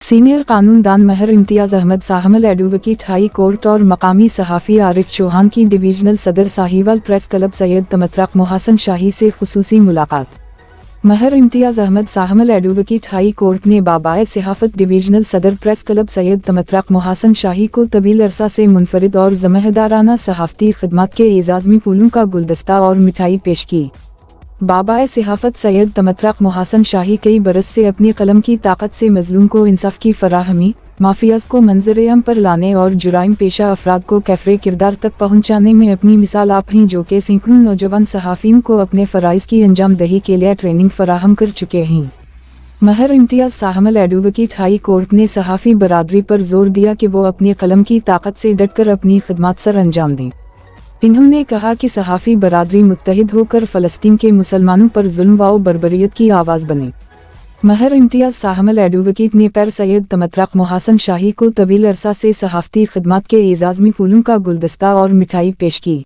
Senior कानूनदान महर इम्तियाज़ Ahmad साहमल advocate high court और मकामी सहाफ़ी आरिफ चौहान की डिवीजनल सदर साहिवाल प्रेस क्लब सैयद तमतरक मोहसन शाही से खुसूसी मुलाकात। महर इम्तियाज़ अहमद साहमल एडवोकेट हाई कोर्ट ने बाबाए सहाफ़त डिवीजनल सदर प्रेस क्लब सैयद तमतरक मोहसन शाही को तवील अरसा से मुनफरिद और ज़िम्मेदाराना सहाफ़ती खिदमत के एजाज़ में फूलों का गुलदस्ता और मिठाई पेश की। बाबाए सहाफ़त सैयद तमतरक मोहसन शाही कई बरस से अपनी कलम की ताकत से मज़लूम को इंसाफ की फराहमी, माफियाज़ को मंजर-ए-आम पर लाने और जुराइम पेशा अफराद को कैफ़रे किरदार तक पहुँचाने में अपनी मिसाल आप हैं, जो कि सैकड़ों नौजवान सहाफ़ियों को अपने फ़राइज़ की अंजाम दही के लिए ट्रेनिंग फराहम कर चुके हैं। महर इम्तियाज़ साहमल एडवोकेट हाई कोर्ट ने सहाफ़ी बरादरी पर जोर दिया कि वो अपनी कलम की ताकत से डटकर अपनी खिदमत सर अंजाम दें। इन्होंने कहा कि सहाफ़ी बरादरी मुत्तहिद होकर फ़लस्तीन के मुसलमानों पर जुल्म व बर्बरियत की आवाज़ बने। महर इम्तियाज़ साहमल एडवोकेट ने पैर सैयद तमतरक मोहसन शाही को तवील अरसा से सहाफ़ती खिदमत के एजाज़ में फूलों का गुलदस्ता और मिठाई पेश की।